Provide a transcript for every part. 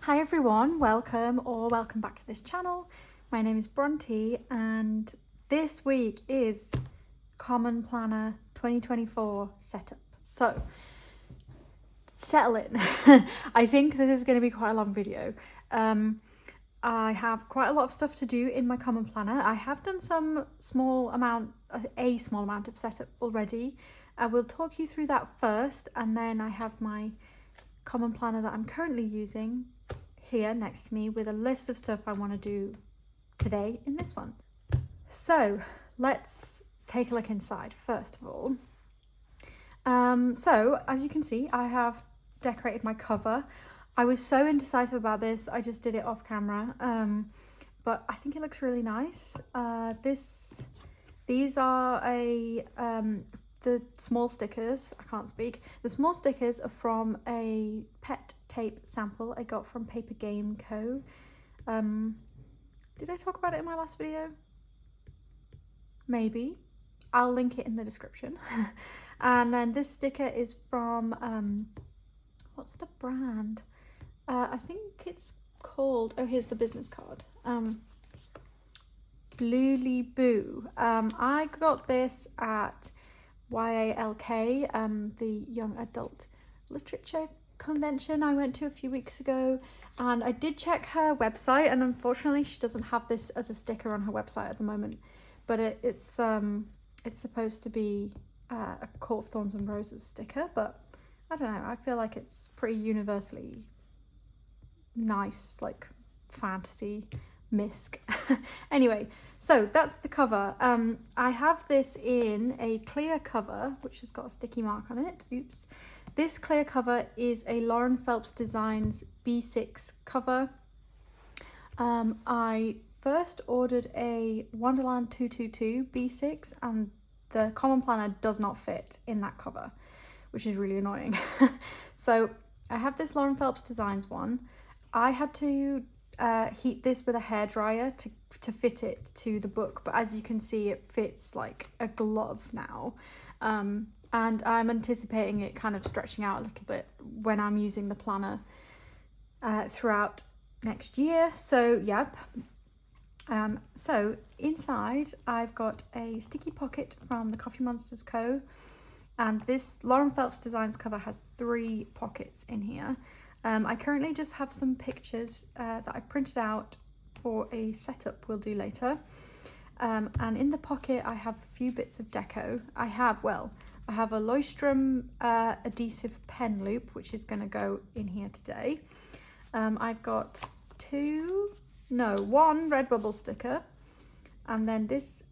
Hi everyone, welcome back to this channel. My name is Bronte and this week is Common Planner 2024 setup. So settle in. I think this is going to be quite a long video. I have quite a lot of stuff to do in my Common Planner. I have done a small amount of setup already. I will talk you through that first, and then I have my Common Planner that I'm currently using here next to me with a list of stuff I want to do today in this one. So let's take a look inside first of all. So as you can see, I have decorated my cover. I was so indecisive about this, I just did it off camera, but I think it looks really nice. These are the small stickers. I can't speak. The small stickers are from a pet tape sample I got from Paper Game Co. Did I talk about it in my last video? Maybe. I'll link it in the description. And then this sticker is from, what's the brand? I think it's called, oh, here's the business card. Bluely Boo. I got this at YALK, the Young Adult Literature Convention I went to a few weeks ago, and I did check her website, and unfortunately she doesn't have this as a sticker on her website at the moment, but it's supposed to be a Court of Thorns and Roses sticker, but I don't know, I feel like it's pretty universally nice, like fantasy misc. Anyway, so that's the cover. I have this in a clear cover which has got a sticky mark on it. Oops. This clear cover is a Lauren Phelps Designs B6 cover. I first ordered a Wonderland 222 B6 and the Common Planner does not fit in that cover, which is really annoying. So I have this Lauren Phelps Designs one. I had to heat this with a hairdryer to fit it to the book, but as you can see it fits like a glove now, and I'm anticipating it kind of stretching out a little bit when I'm using the planner throughout next year. So yep. So inside I've got a sticky pocket from the Coffee Monsters Co, and this Lauren Phelps Designs cover has 3 pockets in here. I currently just have some pictures that I printed out for a setup we'll do later. And in the pocket I have a few bits of deco. I have a Leuchtturm adhesive pen loop, which is going to go in here today. I've got 1 Redbubble sticker, and then this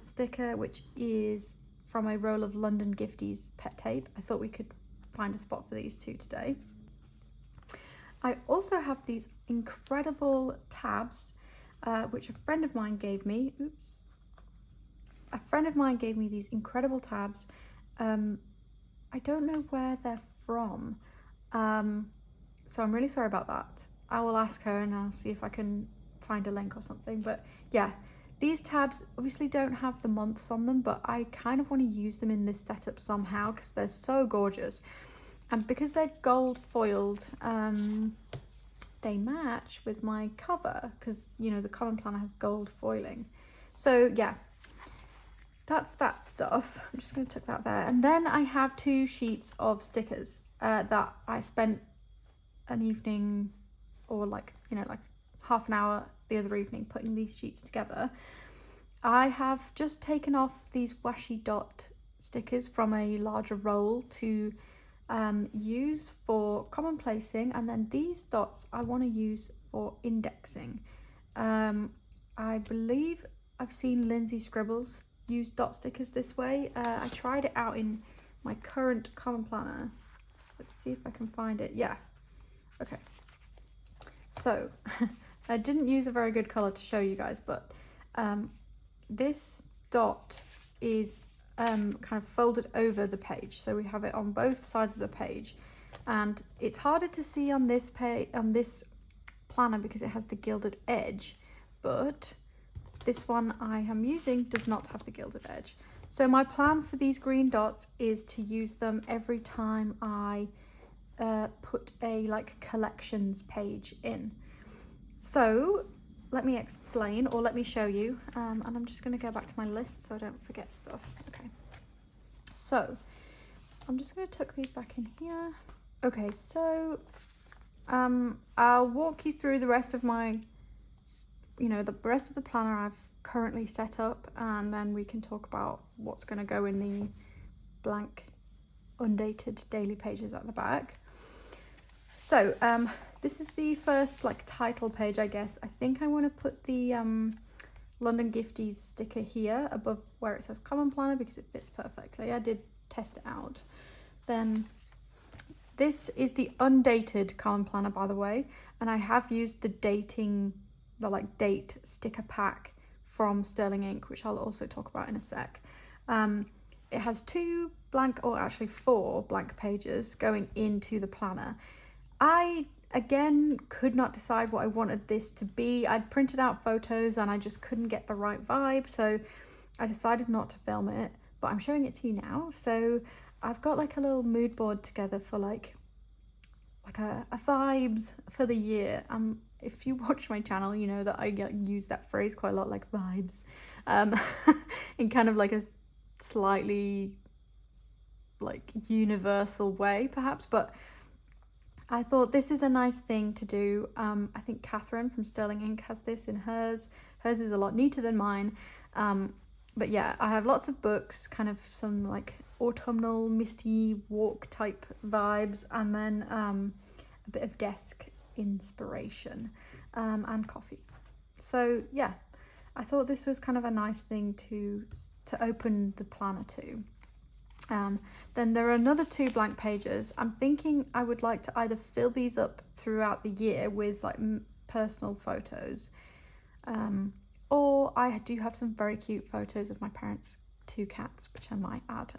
sticker, which is from a roll of London Gifties pet tape. I thought we could find a spot for these 2 today. I also have these incredible tabs, which a friend of mine gave me. Oops. A friend of mine gave me these incredible tabs. I don't know where they're from, so I'm really sorry about that. I will ask her and I'll see if I can find a link or something. But yeah, these tabs obviously don't have the months on them, but I kind of want to use them in this setup somehow because they're so gorgeous. And because they're gold foiled, they match with my cover because, you know, the Common Planner has gold foiling. So yeah, that's that stuff. I'm just going to tuck that there. And then I have 2 sheets of stickers that I spent an evening or like half an hour the other evening putting these sheets together. I have just taken off these washi dot stickers from a larger roll to use for commonplacing, and then these dots I want to use for indexing. I believe I've seen Lindsay Scribbles use dot stickers this way. I tried it out in my current Common Planner. Let's see if I can find it. Yeah, okay. So I didn't use a very good color to show you guys, but this dot is kind of folded over the page, so we have it on both sides of the page, and it's harder to see on this planner because it has the gilded edge, but this one I am using does not have the gilded edge. So my plan for these green dots is to use them every time I put a like collections page in. So let me explain, or let me show you, and I'm just going to go back to my list so I don't forget stuff. Okay, so I'm just going to tuck these back in here. Okay, so I'll walk you through the rest of my, the rest of the planner I've currently set up, and then we can talk about what's going to go in the blank undated daily pages at the back. So this is the first like title page, I guess. I think I want to put the London Gifties sticker here above where it says Common Planner because it fits perfectly. I did test it out. Then this is the undated Common Planner, by the way, and I have used the date sticker pack from Sterling Ink, which I'll also talk about in a sec. It has 2 blank, or actually 4 blank pages going into the planner. I, again, could not decide what I wanted this to be. I'd printed out photos and I just couldn't get the right vibe, so I decided not to film it, but I'm showing it to you now. So I've got like a little mood board together for like a vibes for the year. If you watch my channel, you know that I use that phrase quite a lot, like vibes, in kind of like a slightly like universal way perhaps, but I thought this is a nice thing to do. I think Catherine from Sterling Ink has this in hers. Hers is a lot neater than mine. But yeah, I have lots of books, kind of some like autumnal, misty walk type vibes, and then a bit of desk inspiration, and coffee. So yeah, I thought this was kind of a nice thing to open the planner to. Then there are another 2 blank pages. I'm thinking I would like to either fill these up throughout the year with like personal photos, or I do have some very cute photos of my parents' 2 cats, which I might add.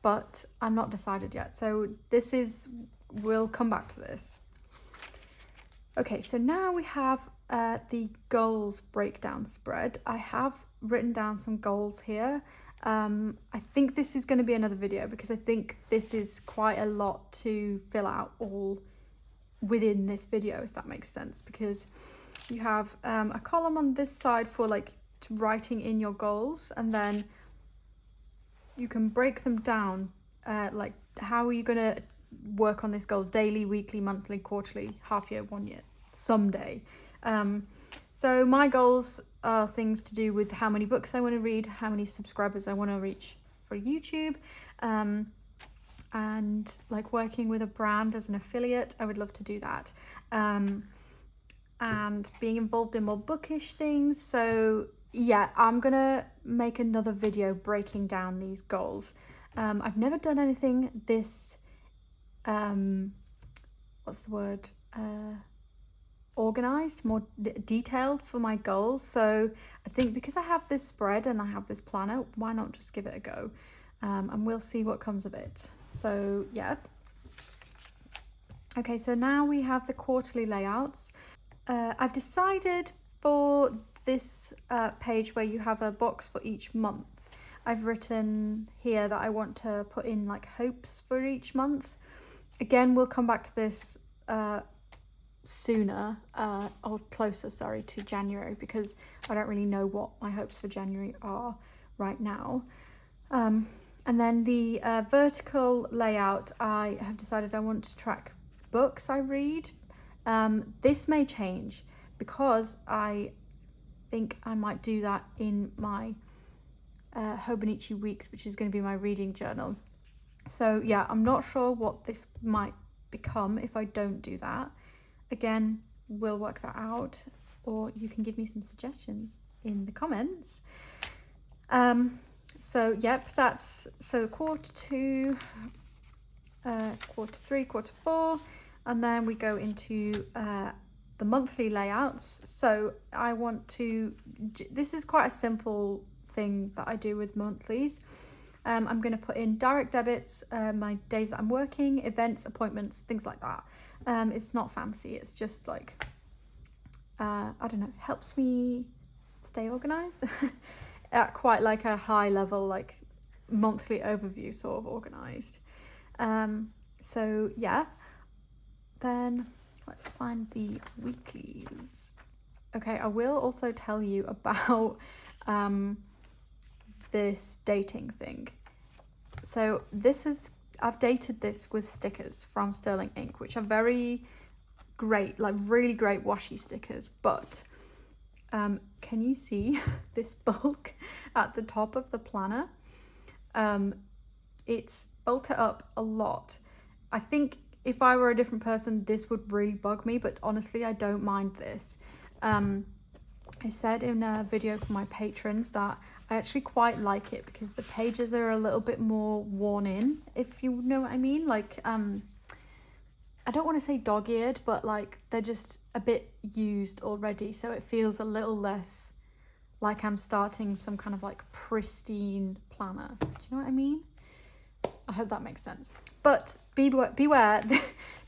But I'm not decided yet. So we'll come back to this. Okay, so now we have the goals breakdown spread. I have written down some goals here. I think this is going to be another video because I think this is quite a lot to fill out all within this video, if that makes sense, because you have a column on this side for like writing in your goals, and then you can break them down, like how are you going to work on this goal: daily, weekly, monthly, quarterly, half year, 1 year, someday. So my goals are things to do with how many books I want to read, how many subscribers I want to reach for YouTube, and like working with a brand as an affiliate. I would love to do that, and being involved in more bookish things. So yeah, I'm gonna make another video breaking down these goals. I've never done anything this what's the word, organized, more detailed for my goals. So I think because I have this spread and I have this planner, why not just give it a go, and we'll see what comes of it. So yeah, okay, so now we have the quarterly layouts. I've decided for this page where you have a box for each month, I've written here that I want to put in like hopes for each month. Again, we'll come back to this sooner, or closer, sorry, to January, because I don't really know what my hopes for January are right now. And then the vertical layout, I have decided I want to track books I read. This may change because I think I might do that in my Hobonichi Weeks, which is going to be my reading journal. So yeah, I'm not sure what this might become if I don't do that. Again, we'll work that out, or you can give me some suggestions in the comments. So yep, that's so quarter 2, quarter 3, quarter 4, and then we go into the monthly layouts. So I want to, this is quite a simple thing that I do with monthlies. I'm going to put in direct debits, my days that I'm working, events, appointments, things like that. It's not fancy, it's just like, I don't know, helps me stay organized at quite like a high level, like monthly overview sort of organized. So yeah, then let's find the weeklies. Okay, I will also tell you about this dating thing. So this is, I've dated this with stickers from Sterling Ink, which are very great, like really great washi stickers, but can you see this bulk at the top of the planner? It's bolted up a lot. I think if I were a different person, this would really bug me, but honestly, I don't mind this. I said in a video for my patrons that I actually quite like it because the pages are a little bit more worn in, if you know what I mean. Like, I don't want to say dog-eared, but like they're just a bit used already, so it feels a little less like I'm starting some kind of like pristine planner. Do you know what I mean? I hope that makes sense. But beware,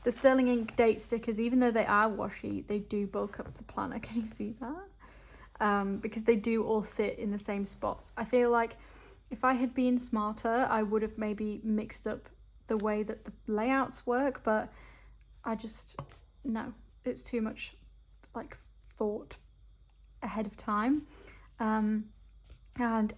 the Sterling Ink date stickers, even though they are washi, they do bulk up the planner. Can you see that? Because they do all sit in the same spots. I feel like if I had been smarter, I would have maybe mixed up the way that the layouts work, but I just, no, it's too much like thought ahead of time. And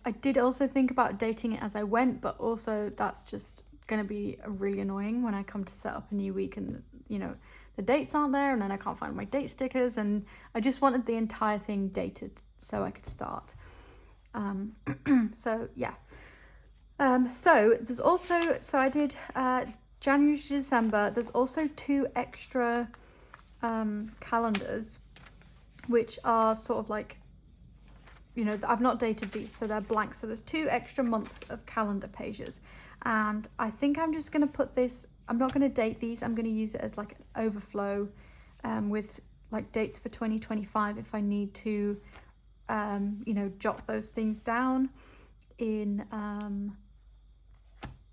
I did also think about dating it as I went, but also that's just going to be really annoying when I come to set up a new week and, you know, the dates aren't there and then I can't find my date stickers, and I just wanted the entire thing dated so I could start. So yeah. So there's also, so I did January to December. There's also 2 extra calendars, which are sort of like, you know, I've not dated these, so they're blank. So there's 2 extra months of calendar pages. And I think I'm just going to put this, I'm not going to date these. I'm going to use it as like an overflow with like dates for 2025 if I need to, you know, jot those things down in,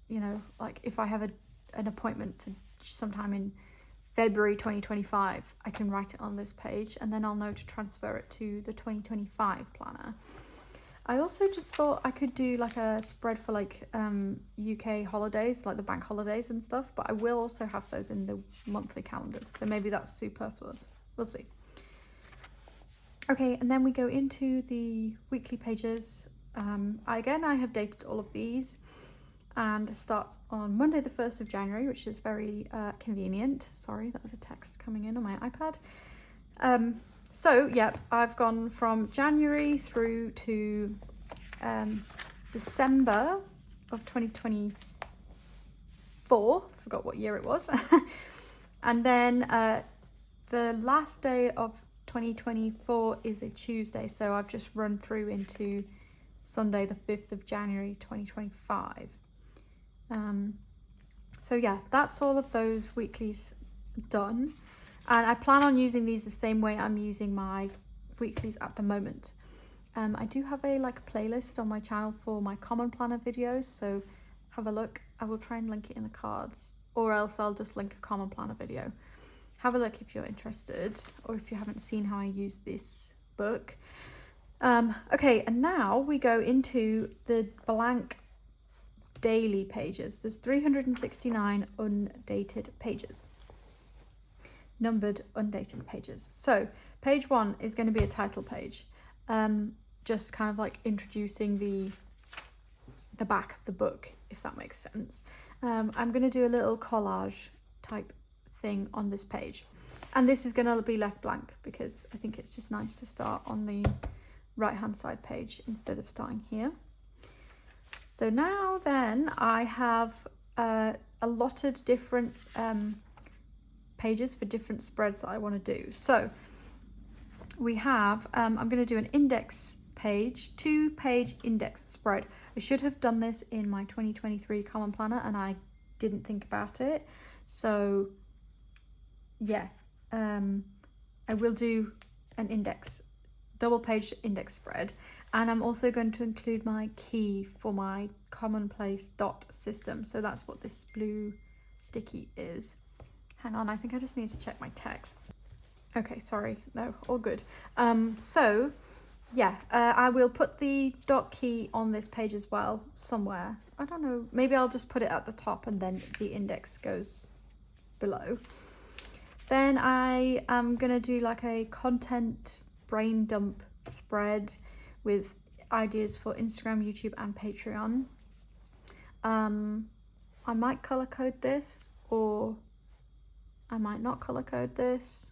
you know, like if I have an appointment for sometime in February 2025, I can write it on this page and then I'll know to transfer it to the 2025 planner. I also just thought I could do like a spread for like UK holidays, like the bank holidays and stuff, but I will also have those in the monthly calendars, so maybe that's superfluous. We'll see. Okay, and then we go into the weekly pages. Again, I have dated all of these, and it starts on Monday the 1st of January, which is very convenient. Sorry, that was a text coming in on my iPad. So, yep, I've gone from January through to December of 2024. Forgot what year it was. And then the last day of 2024 is a Tuesday, so I've just run through into Sunday the 5th of January 2025. So yeah, that's all of those weeklies done, and I plan on using these the same way I'm using my weeklies at the moment. I do have a playlist on my channel for my common planner videos, so have a look. I will try and link it in the cards, or else I'll just link a common planner video. Have a look if you're interested, or if you haven't seen how I use this book. Okay, and now we go into the blank daily pages. There's 369 undated pages, numbered undated pages. So page 1 is going to be a title page, just kind of like introducing the back of the book, if that makes sense. I'm going to do a little collage type thing on this page, and this is going to be left blank because I think it's just nice to start on the right hand side page instead of starting here. So now then I have allotted different pages for different spreads that I want to do. So we have, I'm going to do an index page, 2-page index spread. I should have done this in my 2023 Common Planner and I didn't think about it. So yeah, I will do an index, double-page index spread. And I'm also going to include my key for my Commonplace dot system. So that's what this blue sticky is. Hang on, I think I just need to check my texts. Okay, sorry, no, all good. So yeah, I will put the dot key on this page as well somewhere. I don't know, maybe I'll just put it at the top and then the index goes below. Then I am gonna do like a content brain dump spread with ideas for Instagram, YouTube and Patreon. I might color code this, or I might not color code this.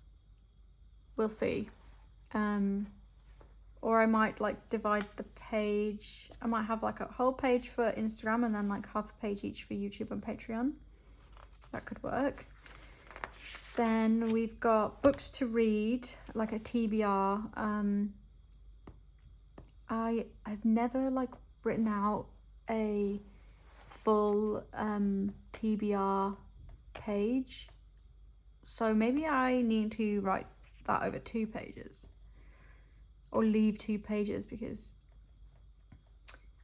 We'll see. Or I might like divide the page. I might have like a whole page for Instagram and then like half a page each for YouTube and Patreon. That could work. Then we've got books to read, like a TBR. I've never like written out a full TBR page, so maybe I need to write that over 2 pages or leave 2 pages because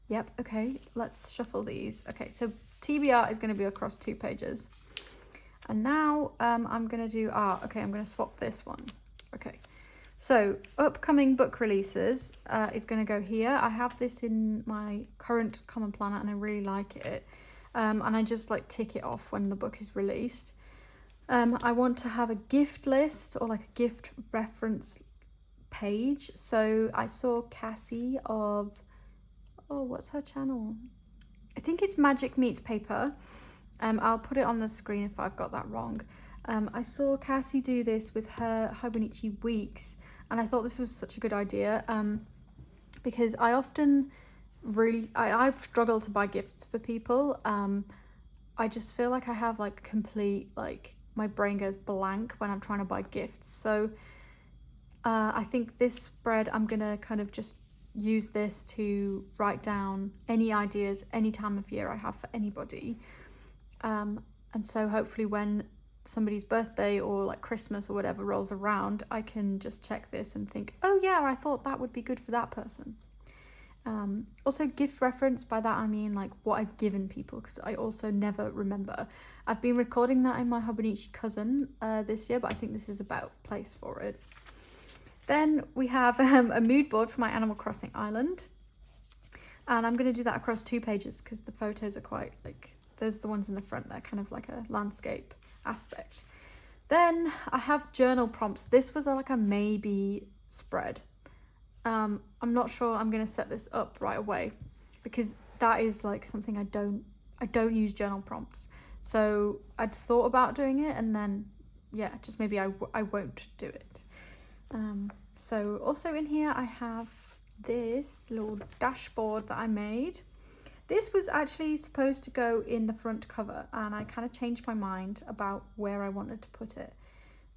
yep. Okay, let's shuffle these. Okay, so TBR is going to be across 2 pages. And now I'm going to do art. Okay, I'm going to swap this one. Okay, so upcoming book releases is going to go here. I have this in my current Common Planner and I really like it. And I just like tick it off when the book is released. I want to have a gift list or like a gift reference page. So I saw Cassie of, oh, what's her channel? I think it's Magic Meets Paper. I'll put it on the screen if I've got that wrong. I saw Cassie do this with her Hobonichi weeks, and I thought this was such a good idea because I often I've struggled to buy gifts for people. I just feel like I have like complete, like my brain goes blank when I'm trying to buy gifts. So I think this spread, I'm gonna kind of just use this to write down any ideas any time of year I have for anybody. And so hopefully when somebody's birthday or like Christmas or whatever rolls around, I can just check this and think, oh yeah, I thought that would be good for that person. Also gift reference, by that I mean like what I've given people, because I also never remember. I've been recording that in my Hobonichi cousin this year, but I think this is about place for it. Then we have a mood board for my Animal Crossing island, and I'm going to do that across 2 pages because the photos are quite like, those are the ones in the front, they're kind of like a landscape aspect. Then I have journal prompts. This was like a maybe spread. I'm not sure I'm going to set this up right away because that is like something I don't use journal prompts. So I'd thought about doing it, and then yeah, just maybe I won't do it. So also in here I have this little dashboard that I made. This was actually supposed to go in the front cover, and I kind of changed my mind about where I wanted to put it.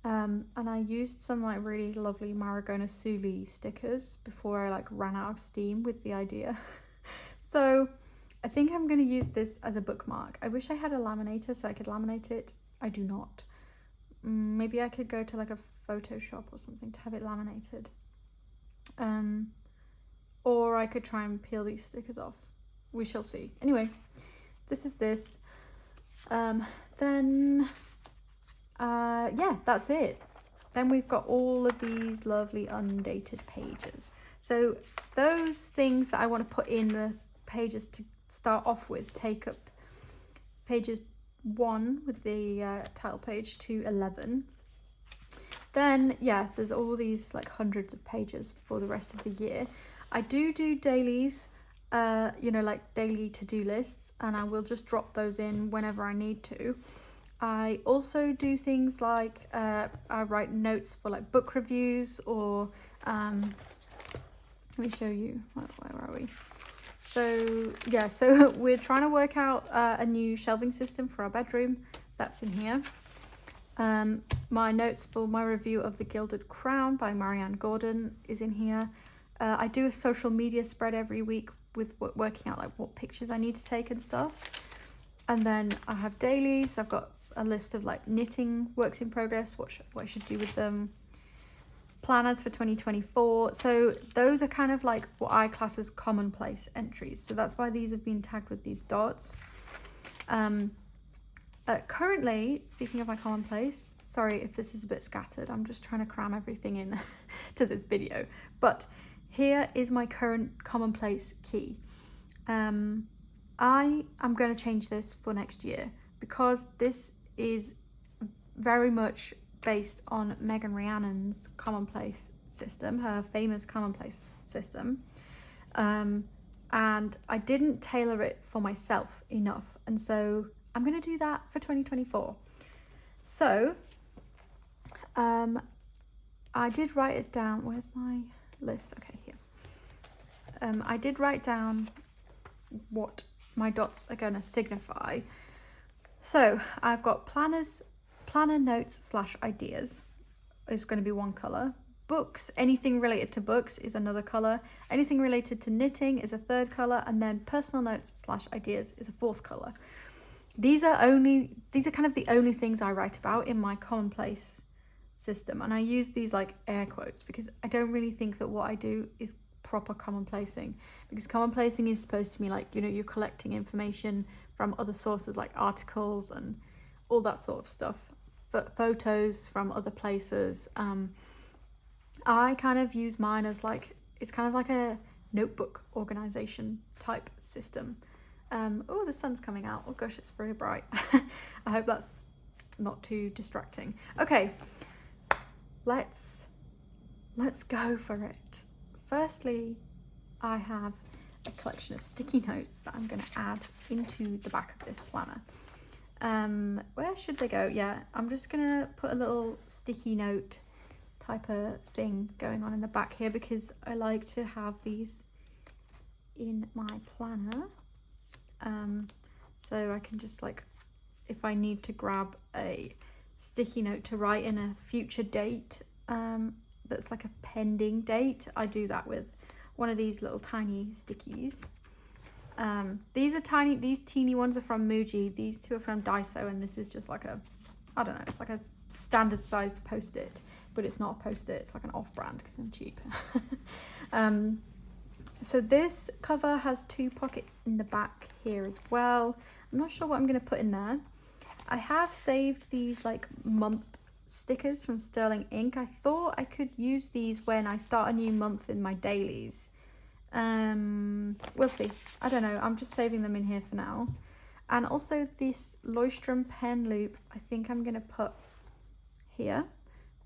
And I used some like really lovely Maragona Suli stickers before I like ran out of steam with the idea. So I think I'm going to use this as a bookmark. I wish I had a laminator so I could laminate it. I do not. Maybe I could go to like a Photoshop or something to have it laminated. Or I could try and peel these stickers off. We shall see. Anyway, this is this. Then yeah, that's it. Then we've got all of these lovely undated pages. So those things that I want to put in the pages to start off with take up pages 1 with the title page to 11. Then yeah, there's all these like hundreds of pages for the rest of the year. I do dailies, you know, like daily to-do lists, and I will just drop those in whenever I need to. I also do things like I write notes for like book reviews, or let me show you, where are we? So yeah, so we're trying to work out a new shelving system for our bedroom. That's in here. My notes for my review of The Gilded Crown by Marianne Gordon is in here. I do a social media spread every week with working out like what pictures I need to take and stuff. And then I have dailies. I've got a list of like knitting works in progress, what I should do with them, planners for 2024. So those are kind of like what I class as commonplace entries. So that's why these have been tagged with these dots. Currently, speaking of my commonplace, sorry if this is a bit scattered, I'm just trying to cram everything in to this video, but here is my current commonplace key. I am going to change this for next year because this is very much based on Megan Rhiannon's Commonplace system, her famous Commonplace system. And I didn't tailor it for myself enough. And so I'm going to do that for 2024. So I did write it down. Where's my list? Okay, here. I did write down what my dots are going to signify. So I've got planner notes / ideas is going to be one colour. Books, anything related to books is another colour. Anything related to knitting is a third colour, and then personal notes / ideas is a fourth colour. These are kind of the only things I write about in my Commonplace system, and I use these like air quotes because I don't really think that what I do is proper commonplacing, because commonplacing is supposed to be like, you know, you're collecting information from other sources like articles and all that sort of stuff, photos from other places. I kind of use mine as like, it's kind of like a notebook organization type system. Oh, the sun's coming out. Oh gosh, it's very bright. I hope that's not too distracting. Okay, let's go for it. Firstly, I have a collection of sticky notes that I'm going to add into the back of this planner. Where should they go? Yeah, I'm just going to put a little sticky note type of thing going on in the back here because I like to have these in my planner. So I can just like, if I need to grab a sticky note to write in a future date, that's like a pending date, I do that with one of these little tiny stickies. These are tiny, these teeny ones are from Muji, these two are from Daiso, and this is just like a, I don't know, it's like a standard sized post-it, but it's not a post-it, it's like an off-brand because I'm cheap. So this cover has 2 pockets in the back here as well. I'm not sure what I'm going to put in there. I have saved these like month stickers from Sterling Ink. I thought I could use these when I start a new month in my dailies. We'll see. I don't know. I'm just saving them in here for now. And also this Leuchtturm pen loop, I think I'm going to put here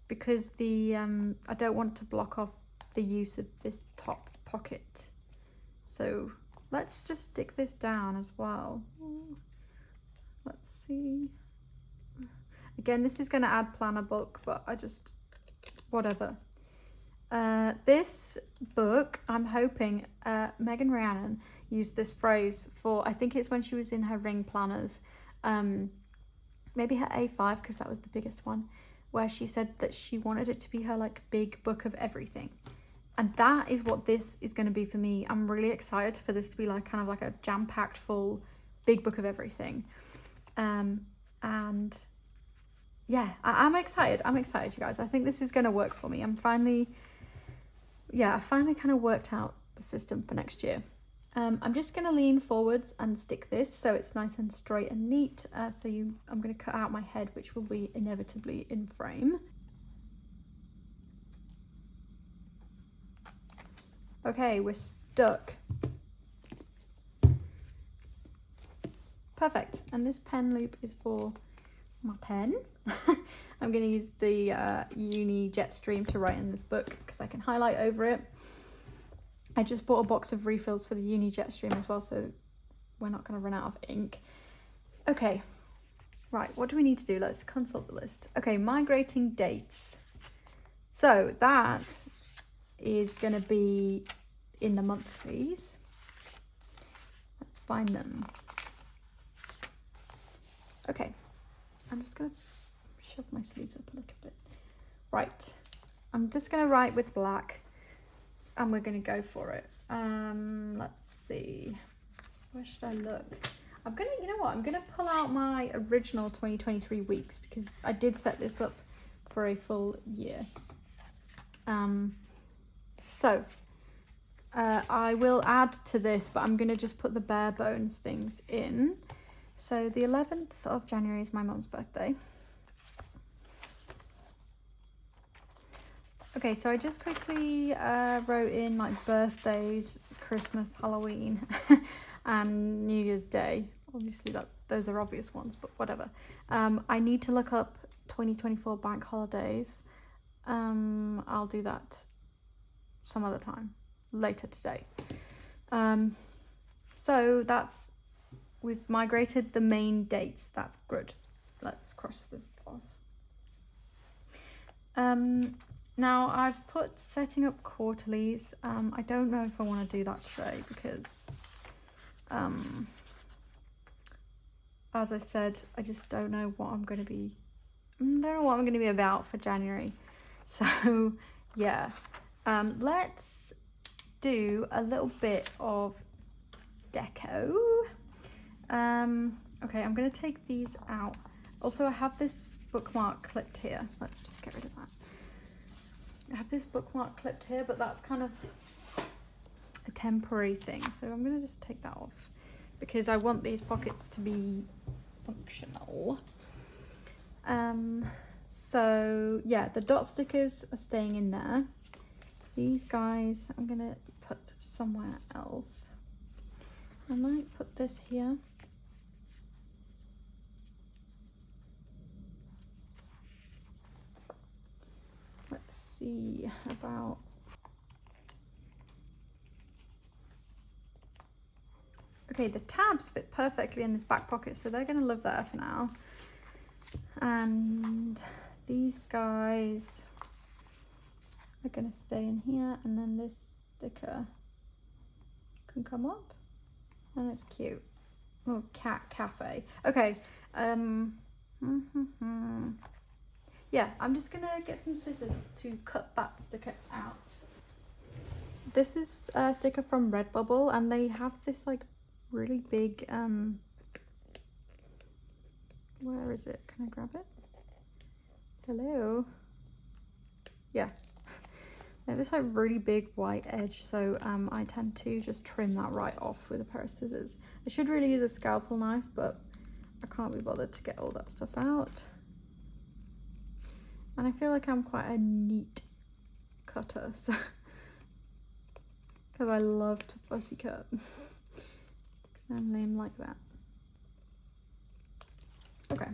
because the I don't want to block off the use of this top pocket. So let's just stick this down as well. Let's see. Again, this is going to add planner book, but I just, whatever. This book, I'm hoping Megan Rhiannon used this phrase for, I think it's when she was in her ring planners, maybe her A5, because that was the biggest one, where she said that she wanted it to be her like big book of everything. And that is what this is going to be for me. I'm really excited for this to be like kind of like a jam-packed full big book of everything. And yeah, I'm excited. I'm excited, you guys. I think this is going to work for me. I finally kind of worked out the system for next year. I'm just going to lean forwards and stick this so it's nice and straight and neat. I'm going to cut out my head, which will be inevitably in frame. Okay, we're stuck. Perfect. And this pen loop is for my pen. I'm going to use the Uni Jetstream to write in this book because I can highlight over it. I just bought a box of refills for the Uni Jetstream as well, so we're not going to run out of ink. Okay, right, what do we need to do? Let's consult the list. Okay, migrating dates. So that is going to be in the monthlies. Let's find them. Okay, I'm just going to shove my sleeves up a little bit. Right, I'm just going to write with black and we're going to go for it. Let's see, where should I look? I'm going to, you know what, I'm going to pull out my original 2023 weeks because I did set this up for a full year. I will add to this, but I'm going to just put the bare bones things in. So the 11th of January is my mum's birthday. Okay, so I just quickly wrote in like birthdays, Christmas, Halloween, and New Year's Day. Obviously those are obvious ones, but whatever. I need to look up 2024 bank holidays. I'll do that some other time, later today. So we've migrated the main dates. That's good. Let's cross this off. Now I've put setting up quarterlies. I don't know if I want to do that today because, as I said, I just don't know what I'm going to be. I don't know what I'm going to be about for January. So yeah, let's do a little bit of deco. Okay, I'm going to take these out. Also, I have this bookmark clipped here. Let's just get rid of that. I have this bookmark clipped here, but that's kind of a temporary thing. So I'm going to just take that off because I want these pockets to be functional. So yeah, the dot stickers are staying in there. These guys I'm going to put somewhere else. I might put this here. Let's see about... Okay, the tabs fit perfectly in this back pocket, so they're going to live there for now. And these guys are going to stay in here, and then this sticker can come up, and it's cute. Oh, cat cafe. Okay. Yeah, I'm just gonna get some scissors to cut that sticker out. This is a sticker from Redbubble, and they have this like really big, where is it? Can I grab it? Hello? Yeah. This like really big white edge, so I tend to just trim that right off with a pair of scissors. I should really use a scalpel knife, but I can't be bothered to get all that stuff out. And I feel like I'm quite a neat cutter, so because I love to fussy cut. Because I'm lame like that. Okay.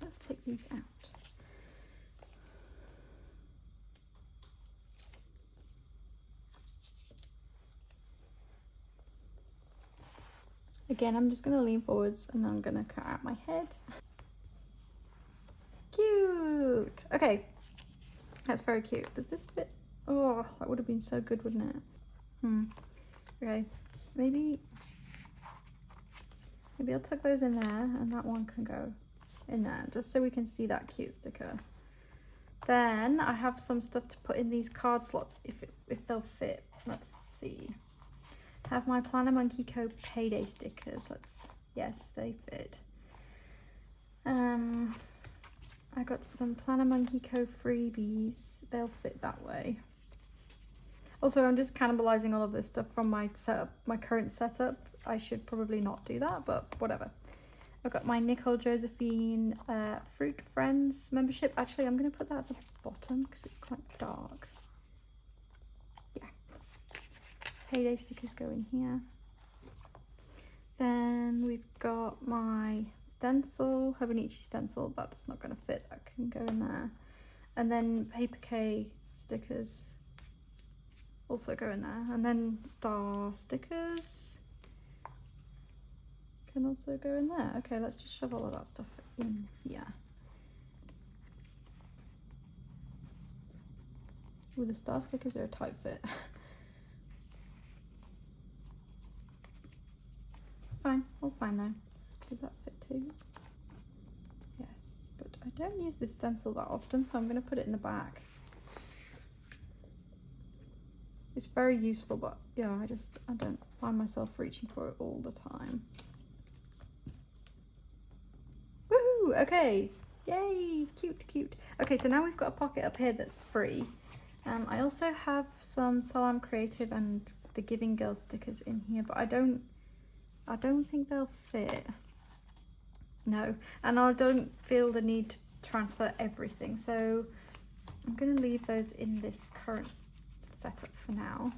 Let's take these out. Again, I'm just going to lean forwards and I'm going to cut out my head. Cute! Okay, that's very cute. Does this fit? Oh, that would have been so good, wouldn't it? Okay, maybe I'll tuck those in there and that one can go in there, just so we can see that cute sticker. Then I have some stuff to put in these card slots if they'll fit. Let's see. I have my Planner Monkey Co. payday stickers. Yes, they fit. I got some Planner Monkey Co. freebies. They'll fit that way. Also, I'm just cannibalizing all of this stuff from my setup, my current setup. I should probably not do that, but whatever. I've got my Nicole Josephine Fruit Friends membership. Actually, I'm going to put that at the bottom because it's quite dark. Yeah. Payday stickers go in here. Then we've got my stencil, Hobonichi stencil. That's not going to fit. That can go in there. And then Paper K stickers also go in there. And then star stickers can also go in there. Okay, let's just shove all of that stuff in here. Ooh, the star stickers are a tight fit. Fine, all fine though. Does that fit too? Yes, but I don't use this stencil that often, so I'm going to put it in the back. It's very useful, but yeah, I don't find myself reaching for it all the time. Woohoo! Okay, yay, cute, cute. Okay, so now we've got a pocket up here that's free. I also have some Salam Creative and the Giving Girl stickers in here, but I don't think they'll fit. No, and I don't feel the need to transfer everything, so I'm going to leave those in this current setup for now.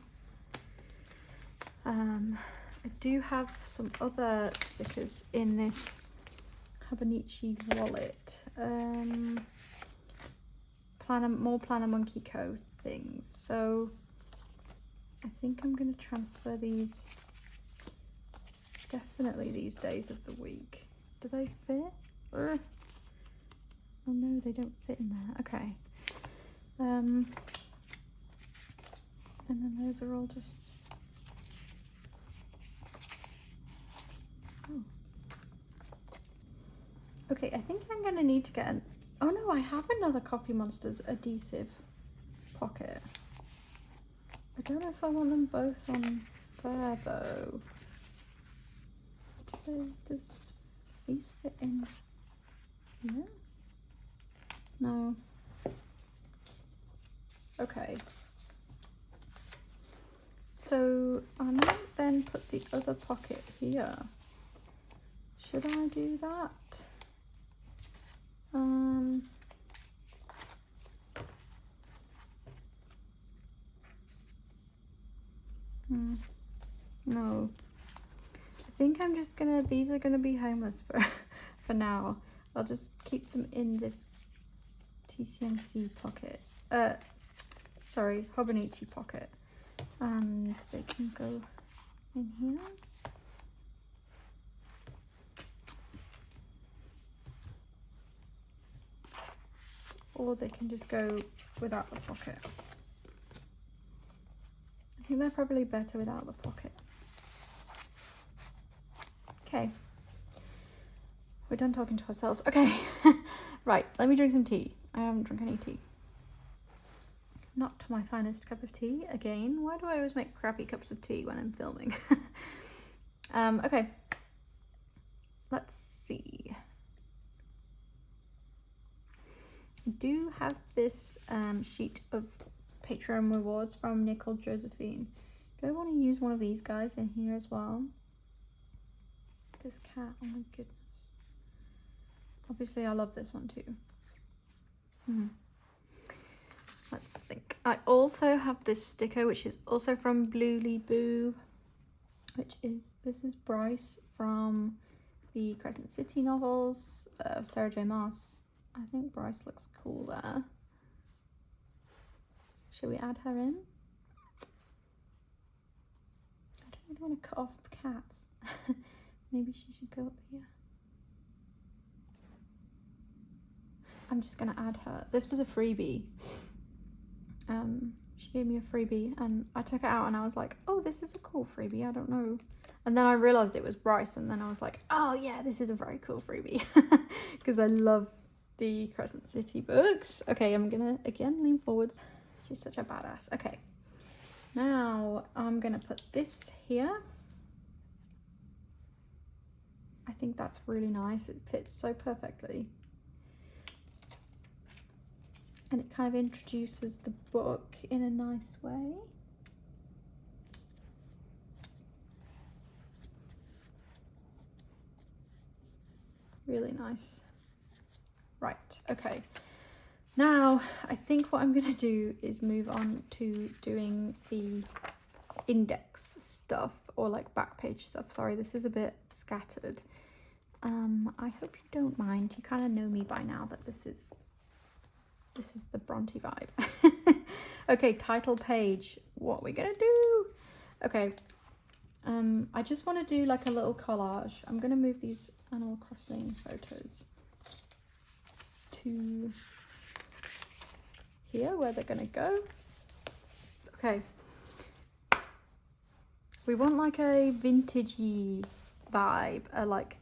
I do have some other stickers in this Hobonichi wallet. More Planner Monkey Co. things. So I think I'm going to transfer these, definitely these days of the week. Do they fit? Oh no, they don't fit in there. Okay. And then those are all just... Oh. Okay, I think I'm gonna need to get an... Oh no, I have another Coffee Monsters adhesive pocket. I don't know if I want them both on there though. Does these fit in here? No. Okay. So I might then put the other pocket here. Should I do that? No. I think I'm just gonna, these are gonna be homeless for now. I'll just keep them in this TCMC pocket. Sorry, Hobonichi pocket. And they can go in here. Or they can just go without the pocket. I think they're probably better without the pocket. Okay. We're done talking to ourselves. Okay. Right, let me drink some tea. I haven't drunk any tea. Not my finest cup of tea again. Why do I always make crappy cups of tea when I'm filming? Okay. Let's see. I do have this sheet of Patreon rewards from Nicole Josephine. Do I want to use one of these guys in here as well? This cat, oh my goodness. Obviously I love this one too. Let's think. I also have this sticker which is also from Bluely Boo, which is, this is Bryce from the Crescent City novels of Sarah J Maas. I think Bryce looks cool there. Should we add her in? I don't really want to cut off cats. Maybe she should go up here. I'm just gonna add her. This was a freebie. She gave me a freebie and I took it out and I was like, oh, this is a cool freebie, I don't know. And then I realized it was Bryce and then I was like, oh yeah, this is a very cool freebie. Because I love the Crescent City books. Okay, I'm gonna again lean forwards. She's such a badass. Okay, now I'm gonna put this here. I think that's really nice. It fits so perfectly. And it kind of introduces the book in a nice way. Really nice. Right, okay. Now, I think what I'm gonna do is move on to doing the index stuff, or like back page stuff. Sorry, this is a bit scattered. I hope you don't mind. You kind of know me by now that this is the Bronte vibe. Okay, title page. What are we gonna do? Okay, I just want to do like a little collage. I'm gonna move these Animal Crossing photos to here where they're gonna go. Okay, we want like a vintagey vibe, a like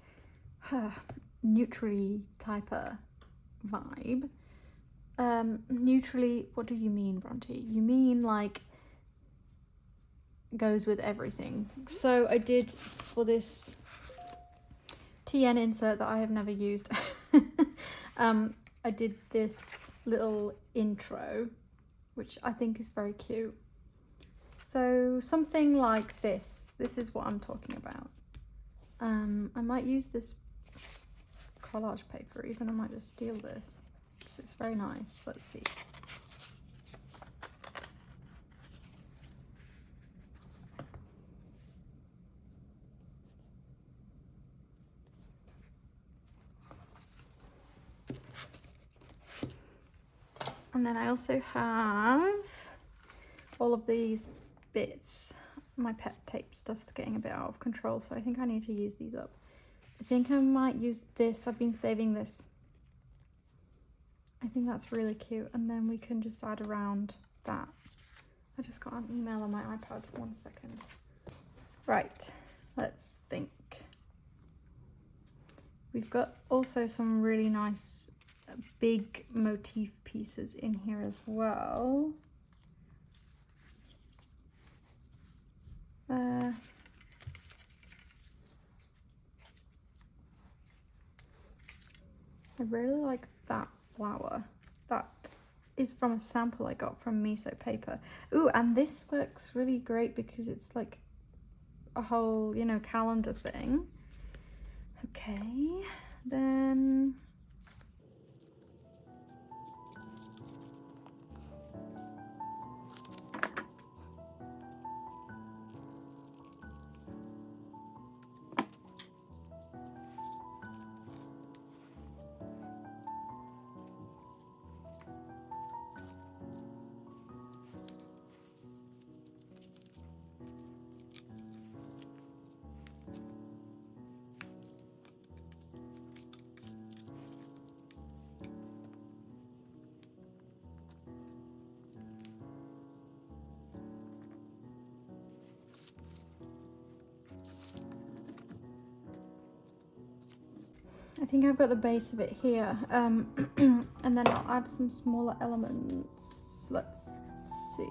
neutrally typer vibe. Neutrally, what do you mean, Bronte? You mean like goes with everything. So I did, for this TN insert that I have never used, I did this little intro, which I think is very cute. So something like this. This is what I'm talking about. I might use this collage paper, even I might just steal this. It's very nice. Let's see. And then I also have all of these bits. My pet tape stuff's getting a bit out of control, so I think I need to use these up. I think I might use this. I've been saving this. I think that's really cute. And then we can just add around that. I just got an email on my iPad. 1 second. Right, let's think. We've got also some really nice big motif pieces in here as well. I really like that flower. That is from a sample I got from Miso Paper. Ooh, and this works really great because it's like a whole, you know, calendar thing. Okay, then I think I've got the base of it here, and then I'll add some smaller elements. Let's see.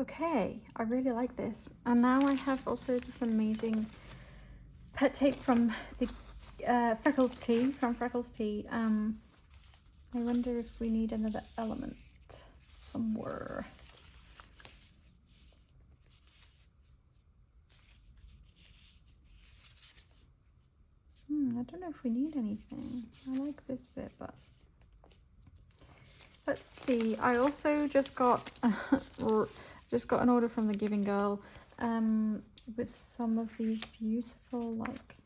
Okay, I really like this. And now I have also this amazing pet tape from the Freckles Tea, from Freckles Tea. I wonder if we need another element somewhere. I don't know if we need anything. I like this bit, but let's see. I also just got an order from the Giving Girl with some of these beautiful, like,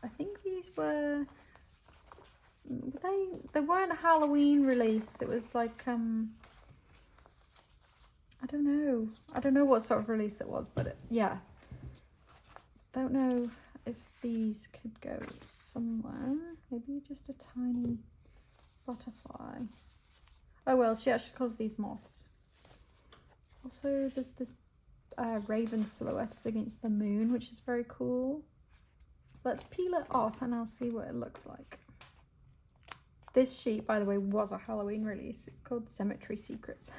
I think these were they weren't a Halloween release. It was like I don't know what sort of release it was, but yeah, don't know if these could go somewhere. Maybe just a tiny butterfly. Oh well, she actually calls these moths. Also, there's this raven silhouette against the moon, which is very cool. Let's peel it off and I'll see what it looks like. This sheet, by the way, was a Halloween release. It's called Cemetery Secrets.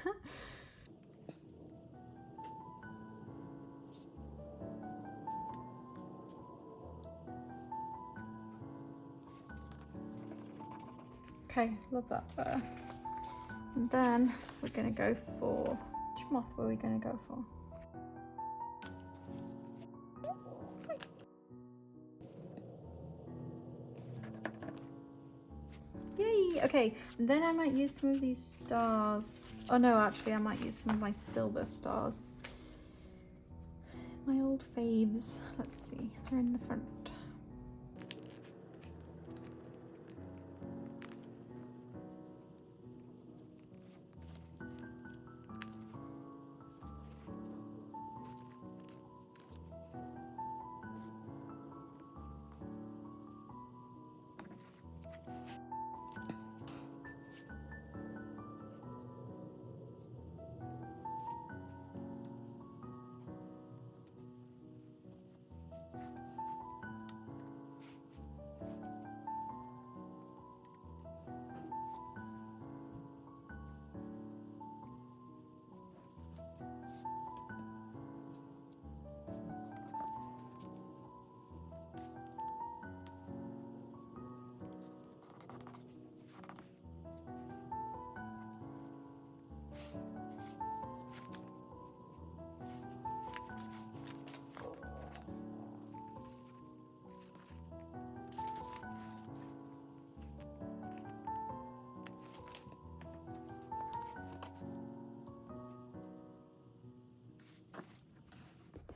Okay, love that there. And then we're gonna go for, which moth were we gonna go for? Yay! Yay! Okay, and then I might use some of these stars. Oh no, actually I might use some of my silver stars. My old faves. Let's see, they're in the front.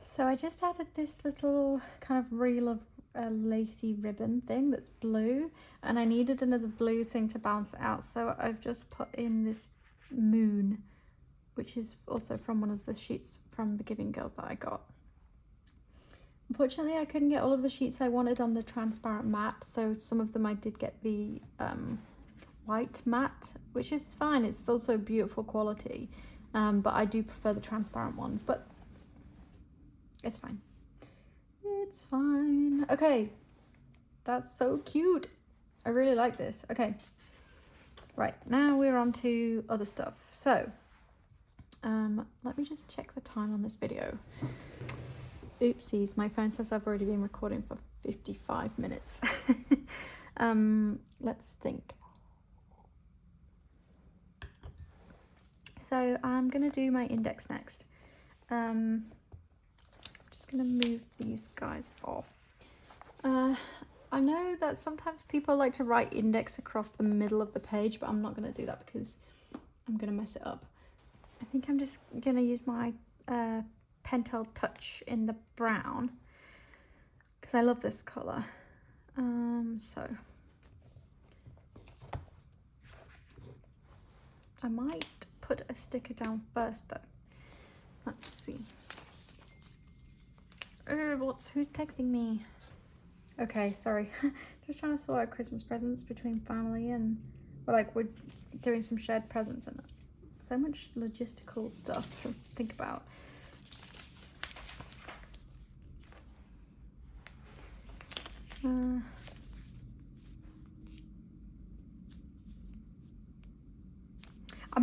So I just added this little kind of reel of lacy ribbon thing that's blue, and I needed another blue thing to balance it out, so I've just put in this moon, which is also from one of the sheets from the Giving Girl that I got. Unfortunately I couldn't get all of the sheets I wanted on the transparent matte, so some of them I did get the white matte, which is fine, it's also beautiful quality, but I do prefer the transparent ones, but it's fine. It's fine. Okay, that's so cute. I really like this. Okay, right, now we're on to other stuff. So, let me just check the time on this video. Oopsies, my phone says I've already been recording for 55 minutes. Let's think. So I'm gonna do my index next. Gonna move these guys off. I know that sometimes people like to write index across the middle of the page, but I'm not gonna do that because I'm gonna mess it up. I think I'm just gonna use my Pentel Touch in the brown because I love this color. So I might put a sticker down first though. Let's see. Who's texting me? Okay, sorry. Just trying to sort out Christmas presents between family and, we're doing some shared presents and so much logistical stuff to think about. I'm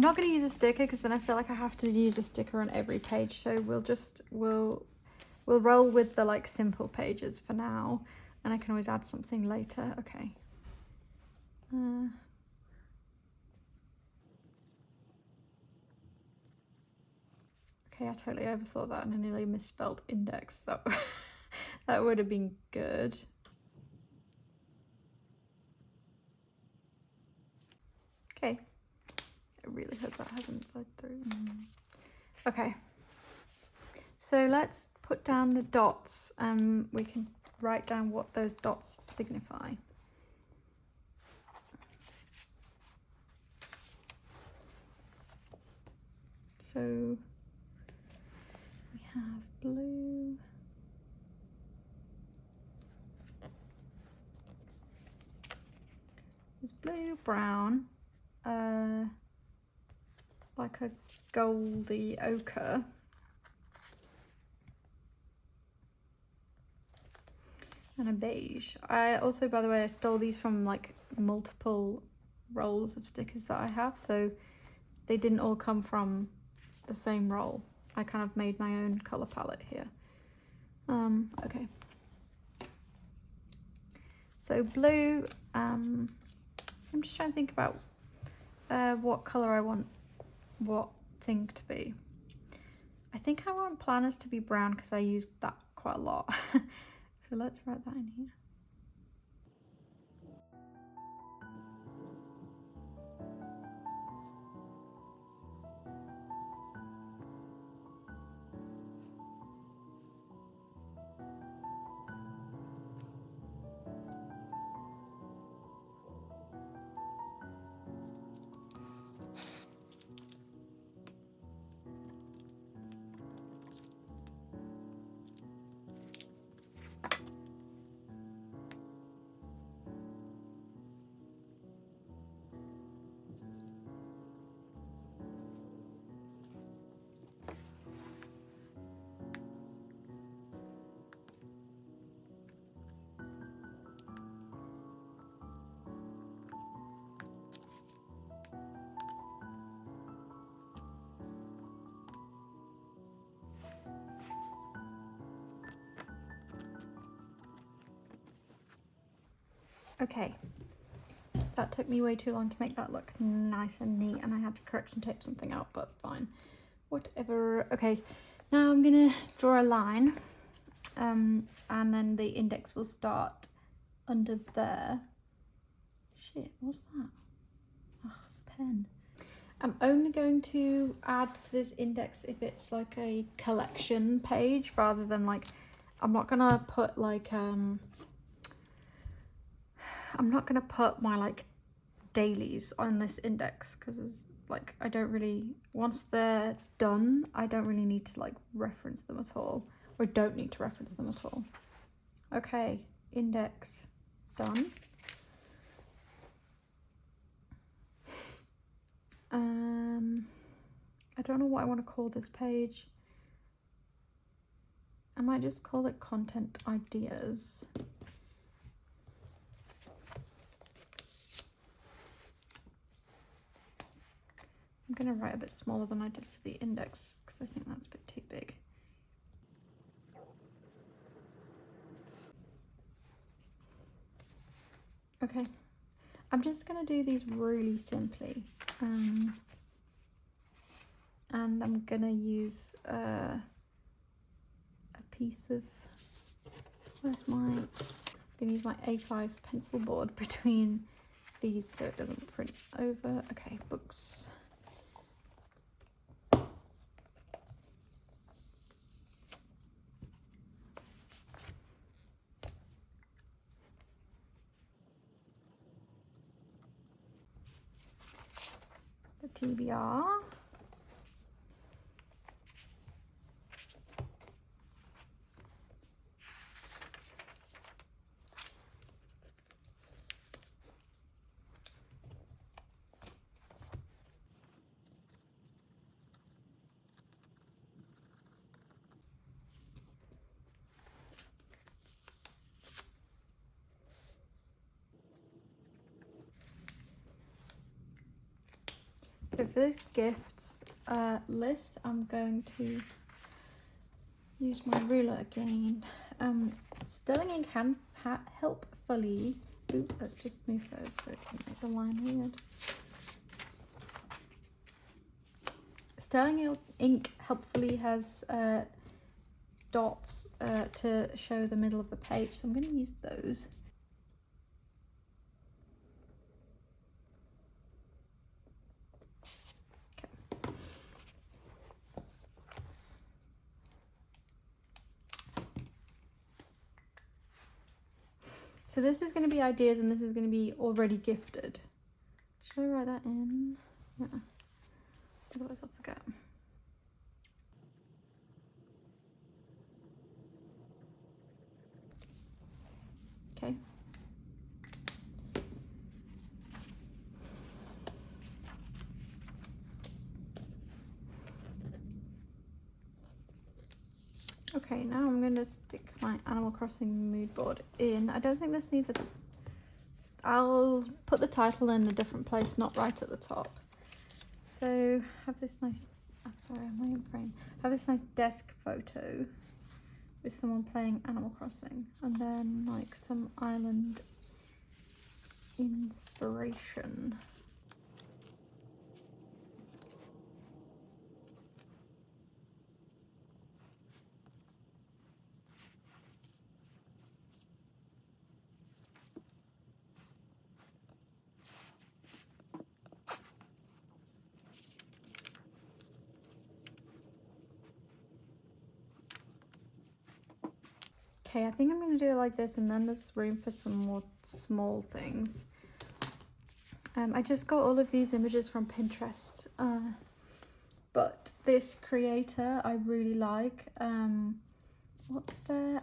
not going to use a sticker because then I feel like I have to use a sticker on every page, so we'll roll with the simple pages for now, and I can always add something later. Okay. Okay, I totally overthought that and I nearly misspelled index. That would have been good. Okay. I really hope that hasn't flowed through. Okay. So let's put down the dots and we can write down what those dots signify. So we have blue, there's blue, brown, like a goldy ochre, and a beige. I also, by the way, I stole these from multiple rolls of stickers that I have, so they didn't all come from the same roll. I kind of made my own color palette here. Okay. So blue, I'm just trying to think about what color I want what thing to be. I think I want planners to be brown because I use that quite a lot. So let's write that in here. Okay, that took me way too long to make that look nice and neat, and I had to correction tape something out, but fine, whatever. Okay, now I'm gonna draw a line, and then the index will start under there. Shit, what's that? Oh, pen. I'm only going to add to this index if it's like a collection page, rather than like, I'm not gonna put like I'm not gonna put my like dailies on this index, because it's like, I don't really, once they're done, I don't really need to like reference them at all, or don't need to reference them at all. Okay, index done. I don't know what I want to call this page. I might just call it content ideas. I'm going to write a bit smaller than I did for the index, because I think that's a bit too big. Okay, I'm just going to do these really simply. And I'm going to use a piece of, where's my, I'm going to use my A5 pencil board between these so it doesn't print over. Okay, books. The TBR. So for this gifts list, I'm going to use my ruler again. Sterling ink can helpfully, ooh, let's just move those so it can make the line weird. Sterling ink helpfully has dots to show the middle of the page, so I'm going to use those. So this is going to be ideas, and this is going to be already gifted. Should I write that in? Yeah. Otherwise I'll forget. Okay. Okay, now I'm going to stick my Animal Crossing mood board in. I don't think this needs a... I'll put the title in a different place, not right at the top. So have this nice... I'm sorry, I'm in frame. Have this nice desk photo with someone playing Animal Crossing, and then like some island inspiration. Okay, I think I'm going to do it like this, and then there's room for some more small things. I just got all of these images from Pinterest, but this creator I really like. What's their...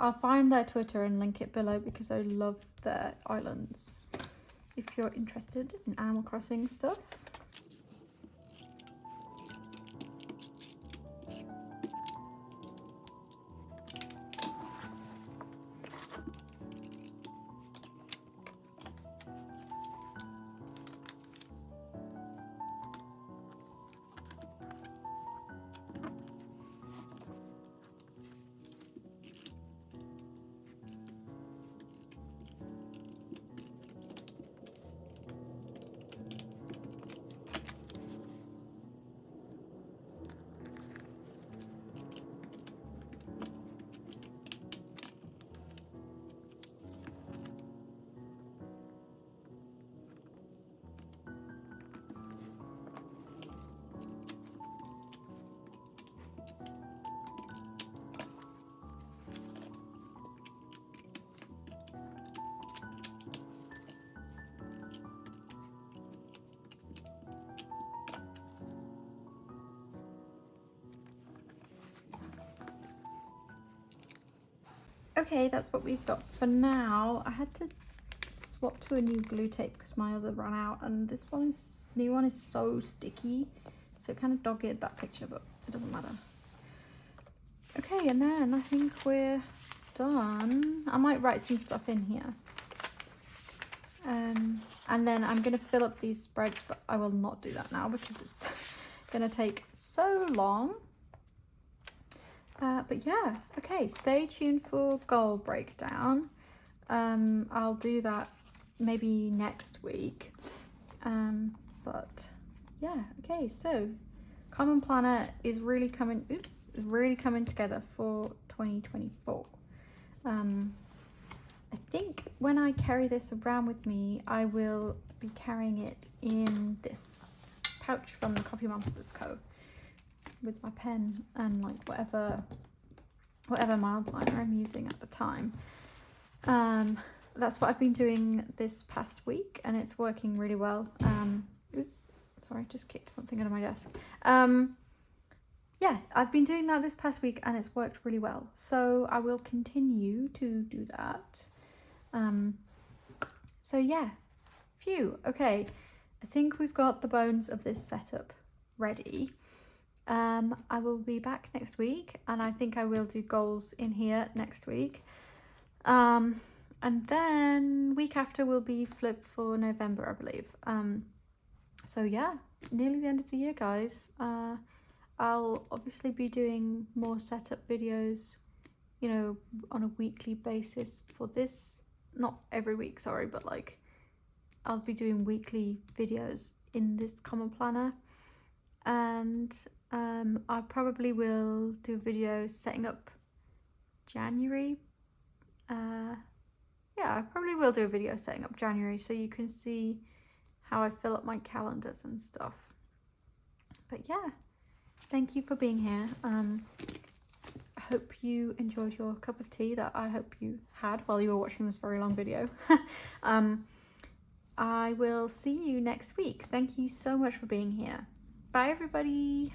I'll find their Twitter and link it below, because I love their islands, if you're interested in Animal Crossing stuff. Okay, that's what we've got for now. I had to swap to a new glue tape because my other ran out, and this new one is so sticky, so it kind of dog-eared that picture, but it doesn't matter. Okay, and then I think we're done. I might write some stuff in here. And then I'm going to fill up these spreads, but I will not do that now because it's going to take so long. But yeah, okay, stay tuned for goal breakdown. I'll do that maybe next week. But yeah, okay, so Common Planner is really coming together for 2024. I think when I carry this around with me, I will be carrying it in this pouch from the Coffee Monsters Co. with my pen and like whatever mild liner I'm using at the time. That's what I've been doing this past week, and it's working really well. Oops, sorry, just kicked something under my desk. Yeah, I've been doing that this past week and it's worked really well. So I will continue to do that. So yeah, phew, okay. I think we've got the bones of this setup ready. I will be back next week, and I think I will do goals in here next week. And then week after will be flip for November, I believe. So yeah, nearly the end of the year, guys. I'll obviously be doing more setup videos, you know, on a weekly basis for this. Not every week, sorry, but like I'll be doing weekly videos in this Common Planner. And I probably will do a video setting up January. Yeah, I probably will do a video setting up January so you can see how I fill up my calendars and stuff. But yeah, thank you for being here. I hope you enjoyed your cup of tea that I hope you had while you were watching this very long video. I will see you next week. Thank you so much for being here. Bye, everybody.